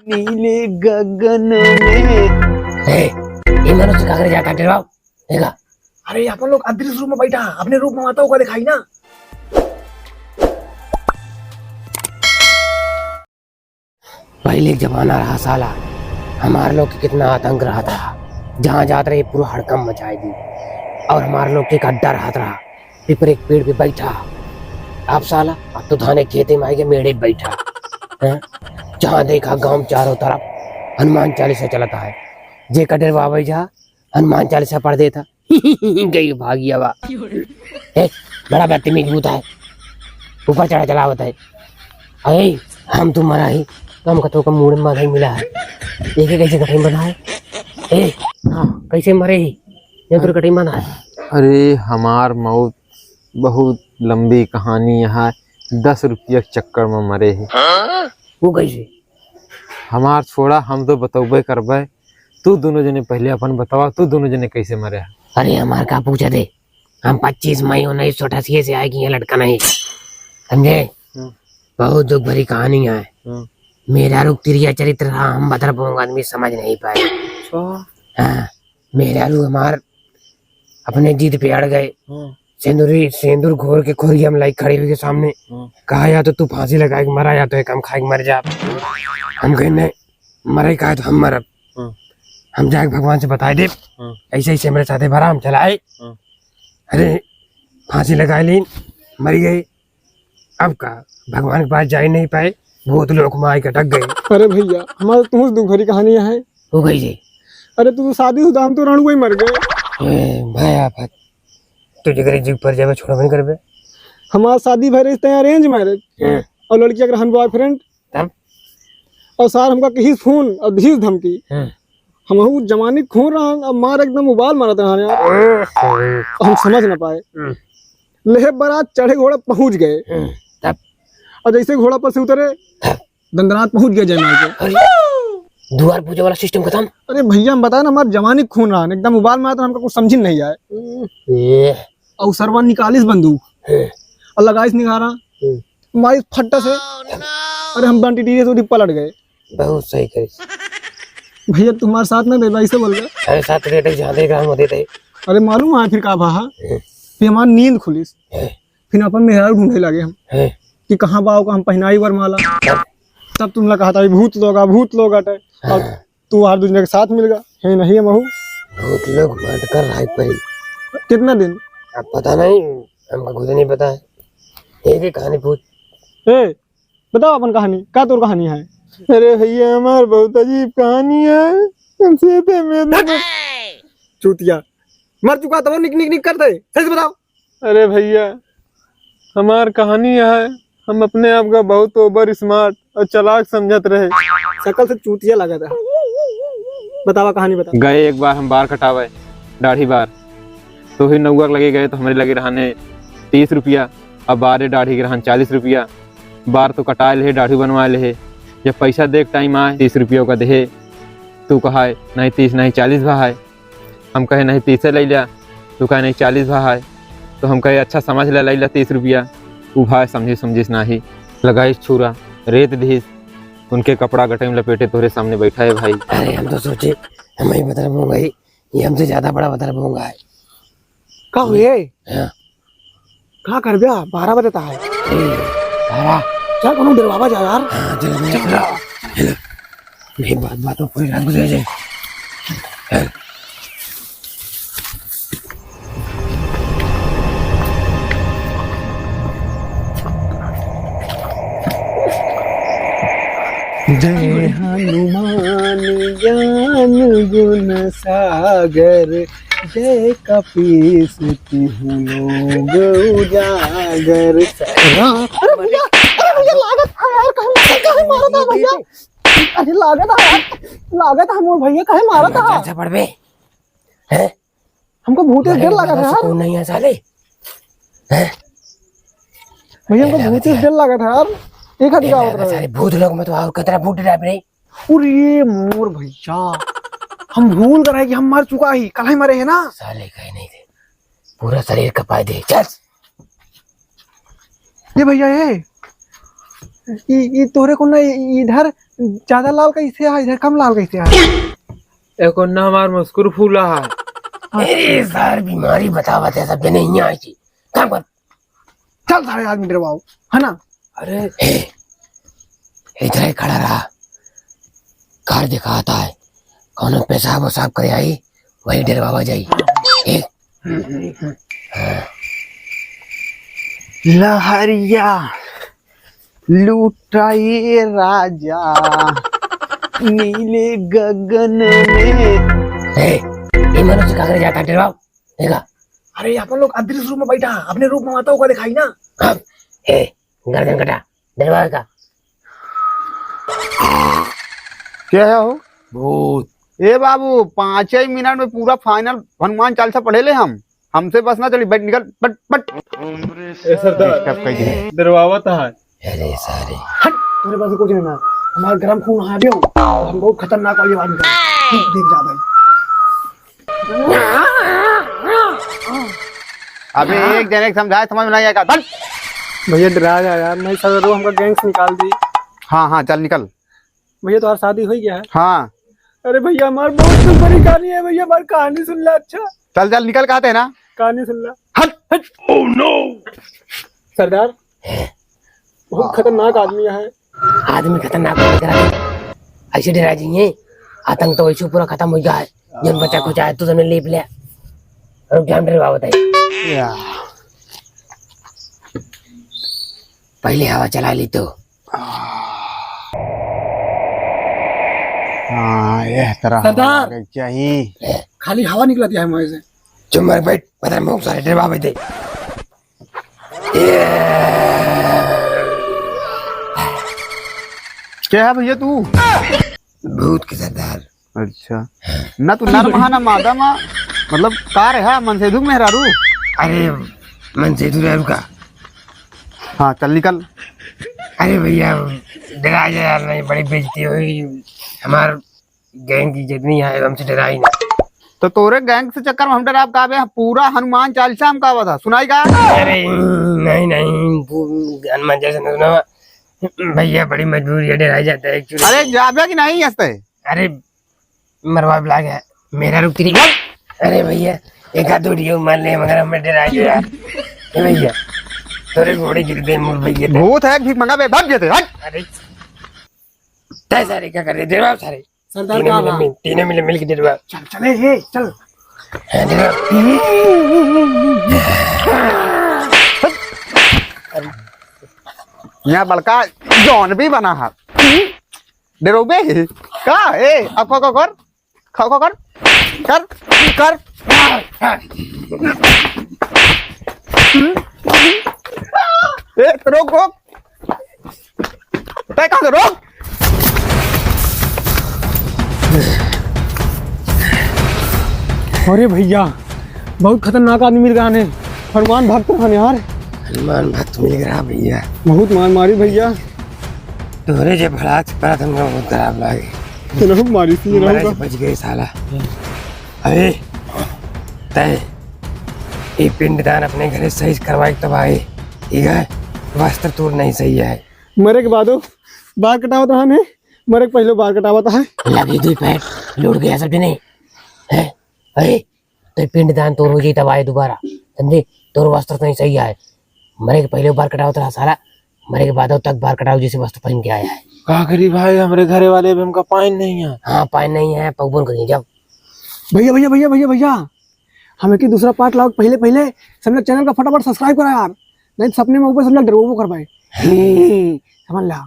नीले गगन में। ये मनुष्य का जा काटे रहो देखा। अरे अपन लोग अदृश्य रूप में बैठा अपने रूप में माताओं का दिखाई ना। पहले एक जमाना रहा साला, हमारे लोग के कितना आतंक रहा था, जहाँ जाते रहे पूरा हड़कम मचाई दी। और हमारे लोग के अड्डा रहा पिपर एक पेड़ पे बैठा। अब साला अब तो धाने खेते में आएगा मेड़े बैठा है। जहाँ देखा गांव चारों तरफ हनुमान चालीसा चलता है। जे कटर बाबा जा हनुमान चालीसा पढ़ देता गई भागिया बा। बड़ा बदतमीज भूत है, ऊपर चढ़ा चला होता है। अरे हम तुम्हारा ही कम कथों का मूड में नहीं मिला है। देखे कैसे कठिन बना है। हाँ कैसे मरे ही ये तो कठिन बना है। अरे हमार मौत बहुत लंबी कहानी है। 10 रुपया के चक्कर में मरे ही। वो कैसे हमार छोड़ा हम तो बतौबे करबे। तू दोनों जने पहले अपन बतावा, तू दोनों जने कैसे मरे है। अरे हमार का पूछा दे। हम 25 मई 1988 से आए कि ये लड़का नहीं समझे। बहुत दुख भरी कहानी है। मेरा रुख तिरिया चरित्र रहा, हम बता पाऊंगा आदमी समझ नहीं पाए। हाँ मेरा रुख हमार अपने जिद पे अड़ गए। सिंदूर घोर के खोरिया में लाई खड़ी हुई के सामने कहा या तो तू फांसी लगा के मरा या तो एक हम खाए मर जा। हम कहने मरे कहा तो हम मरब। हम जाके भगवान से बताए दे ऐसे ऐसे मेरे साथे भरा हम चलाए। अरे फांसी लगा ली मरी गई। अब का भगवान के पास जा ही नहीं पाए, भूत लोक में आके अटक गई। अरे भैया हमारे तुम दुख भरी कहानी है। हो गई जी अरे तू शादीशुदा हम तो रणुआ ही मर गए। भाई आप तुझे करे जीव पर जावे छोड़ा नहीं करबे। हमारा शादी भरे अरेंज मैरिज और लड़की अगर हम बॉयफ्रेंड तब और सार हमका कहीं फोन और धीस धमकी हम जमाने खून रहा मार एकदम उबाल मारा था यार। हम समझ ना पाए। लेह बारात चढ़े घोड़ा पहुंच गए तब और जैसे घोड़ा पर से उतरे दंदनाथ पहुंच गए जयमाल के। द्वार पूजा वाला सिस्टम खत्म। अरे भैया हम बताए ना हमारे जवानी खून रहा एकदम उबाल मारा था। हमको कुछ समझ नहीं आए। और सरवा निकालिस बंदूक और लगाइस निगारा हमारी फट्टा से। अरे हम बंटी टीजे तो पलट गए। बहुत सही करी भैया तुम्हारे साथ में बेबाई से बोल रहे। अरे साथ रेट जहाँ देगा हम देते। अरे मालूम है फिर का भाहा फिर हमारी नींद खुलिस। फिर अपन मेहरा ढूंढे लगे हम कि कहाँ बाओ का हम पहनाई वरमाला। तब तुमने कहा था भूत लोग अटे और तू हर दूसरे के साथ मिल गया है नहीं महू। भूत लोग मर कर रात पर कितना दिन अब पता नहीं, हमको खुद नहीं पता है। एक ही कहानी पूछ। बताओ अपन कहानी क्या तोर कहानी है। अरे भैया हमार बहुत अजीब कहानी है। चूतिया मर चुका था वो निक करते सही बताओ। अरे भैया हमार कहानी है। हम अपने आप का बहुत ओवर स्मार्ट और चालाक समझत रहे। शकल से चूतिया लगा था। बतावा कहानी बता। गए एक बार हम बाल कटावे दाढ़ी बार तो ही नौकर लगे गए तो हमारे लगे रहने 30 रुपया। अब बारे दाढ़ी के रहन 40 रुपया। बार तो कटा ले दाढ़ी बनवा ले। जब पैसा देख टाइम आए 30 रुपयों का दे। तू कहा नहीं 30 नहीं 40 भा है। हम कहे नहीं 30 ले लिया। तू कहे नहीं 40 भा है। तो हम कहे अच्छा समझ ले ला 30 रुपया। वो भाई समझिस नहीं लगाइस छुरा रेत धीस उनके कपड़ा गटे में लपेटे तोरे सामने बैठा है भाई। अरे हम तो सोचे हम ही बता रहूंगा ही, ये हमसे ज्यादा बड़ा बता रहूंगा है। का हुए कहाँ कर गया 12 बजे तक है। चल कोनो डरवावा जा यार। हाँ चलो नहीं बात में पूरी रात गुजर जाए। जय हनुमान ज्ञान गुण सागर जय कपीस तिहु लोग उजागर। लागत हम भैया कहे मारा था। अच्छा पढ़ बे हैं हमको भूत डर लगा था यार। कौन नहीं है साले हैं भैया हमको भूत डर लगा था यार। एक हाथी का होता है सारे भूत लोग में तो और कतरा भूत डरा नहीं। अरे मोर भैया हम भूल कर कि हम मर चुका ही कल ही मरे है ना। साले कहे नहीं थे पूरा शरीर कपाए दे। चल ये भैया ये तोरे को ना इधर ज्यादा लाल कैसे है, इधर कम लाल कैसे है? एक ना हमार मुस्कुर फूला है। अरे सर बीमारी बतावा थे सब नहीं आई थी काम कर। चल सारे आदमी डरवाओ, है ना? अरे इधर ही खड़ा रहा, कार दिखाता है, कौन पेशाब वसाब करे आई वही डरवावा जाई। लहरिया लुटाए राजा नीले गगन में। ये मनुष्य कहाँ जाता है डरवाओ देखा। अरे अपन लोग अदृश्य रूप में बैठा, अपने रूप में आता होगा दिखाई ना। गर्दन कटा डरवा का क्या है हो? भूत। ए बाबू 5 ही मिनट में पूरा फाइनल हनुमान चालीसा पढ़े ले हम, हमसे बस ना चली, बैठ निकल बट बट। सरदार डरवावा था। अरे सारे हट, तेरे पास कुछ नहीं ना, हमारा गरम खून है बियो, हम बहुत खतरनाक वाली आदमी है। देख जा भाई। अबे एक जने को समझाए समझ में नहीं आएगा। बट भैया डरा जा यार, नहीं सर रो हमका गैंग से निकाल दी। हाँ हाँ चल निकल। भैया तो शादी हो गया है। हाँ अरे भैया हमारी बहुत बड़ी कहानी है भैया, हमारी कहानी सुन ला। अच्छा चल चल निकल, कहते हैं ना। कहानी सुन ला। हट हट। ओह नो सरदार, बहुत खतरनाक आदमी है। आदमी खतरनाक ऐसे डरा जाइए, आतंक तो ऐसे पूरा खत्म हो गया है। जन बच्चा कुछ आए तो तुमने लेप लिया। रुक जा डरवा बताइए, पहले हवा चला ली तो। हाँ ये तरह सरदार। चाहिए। खाली हवा निकला दिया है मुझे से। चुप मर बैठ, पता नहीं सारे डरवा बते। क्या है भैया तू? भूत के सरदार। अच्छा ना तू नर महा ना मादा मा, मतलब कार है मन से दुख मेहरारू। अरे मन से दूर का। हाँ चल निकल। अरे भैया डरा जा यार, नहीं बड़ी बेइज्जती हुई। हमार गैंग की जितनी है हमसे डराई ना। तो तोरे गैंग से चक्कर में हम डराब का बे, पूरा हनुमान चालीसा हम का था सुनाई का। अरे नहीं नहीं हनुमान जैसा न सुना भैया, बड़ी मजबूरी है, डराई जाता है एक्चुअली। अरे जाबे कि नहीं हंसते? अरे मरवा बिला गया मेरा रुक तेरी। अरे भैया एक आध वीडियो मान ले मगर हमें डराई दे यार। ए भैया तोरे घोड़े गिर दे मुर भैया। भूत है भीख मंगा बे, भाग जेते हट। अरे तय सारे क्या कर रहे डरवा सारे। सरदार का तीनों मिले मिल के डरवा। चल चले हे चल। यहाँ बड़का जॉन भी बना है डरोबे का। ए अब खो कर खो कर कर कर। ए रोक रोक, तय कहाँ से रोक। अरे भैया बहुत खतरनाक आदमी मिल रहा है, हनुमान भक्त रहने यार। हनुमान भक्त मिल गया भैया, बहुत मार मारी भैया। तोरे जब भड़ाक पड़ा तुमको बहुत खराब लगे। तेरे मारी थी मरे से बच गए साला। अरे तय ये पिंडदान अपने घरे सही करवाई तो भाई ठीक है, वस्त्र तोड़ नहीं सही है। मरे के बाद बाल कटावत रहा है, मरे के पहले बाल कटावत है। लगी थी पैर लूट गया सब नहीं है। अरे तो पिंडदान तोड़ हो जाए तब आए दोबारा, समझे? तोर वस्त्र तो नहीं सही है, मरे के पहले बाल कटावत रहा साला, मरे के बाद तक बाल कटाओ जैसे वस्त्र पहन के आया है। का करी भाई, हमारे घरे वाले भी हमका पाइन नहीं है। हाँ पाए नहीं है, पगबन करिए जाओ। भैया भैया भैया भैया भैया हमें की दूसरा पार्ट लाओ पहले पहले। सब लोग चैनल का फटाफट सब्सक्राइब करा यार, नहीं तो सपने में ऊपर सब लोग डरवो कर पाए। समझ ला।